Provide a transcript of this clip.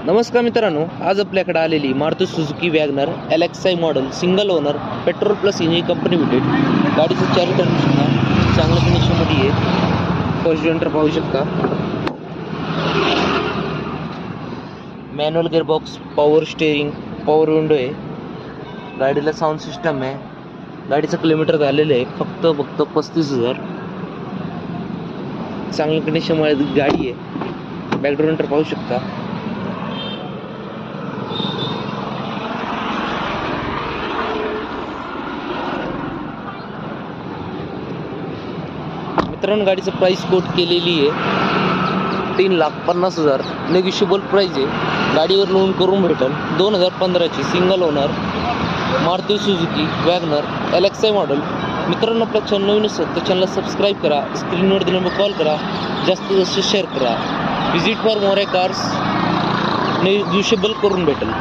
नमस्कार मित्रांनो, आज आपल्याकडे आलेली Maruti Suzuki WagonR LXi model single owner petrol plus engine company limited गाडीचं चारी कंडिशन चांगल्या कंडिशनमध्ये आहे. फर्स्ट जनरेटर पाहू शकता. Manual gearbox, power steering, power window आहे. गाडीला साऊंड सिस्टम आहे. गाडीचं किलोमीटर झालेलं आहे फक्त 35,000. चांगल्या कंडिशनमध्ये गाडी आहे. बॅकग्राऊंड पाहू शकता. मित्रांनो, गाडीचं प्राइस कोट केलेली आहे 3,50,000. नेगोशिएबल प्राइस आहे. गाडीवर लोन करून भेटेल. 2015ची single owner Maruti Suzuki WagonR LXi model. मित्रांनो, आपल्या चॅनल नवीन असेल तर चॅनलला सबस्क्राईब करा. स्क्रीनवर दिल्यावर कॉल करा. जास्तीत जास्त शेअर करा. Visit for more cars negotiable करून भेटेल.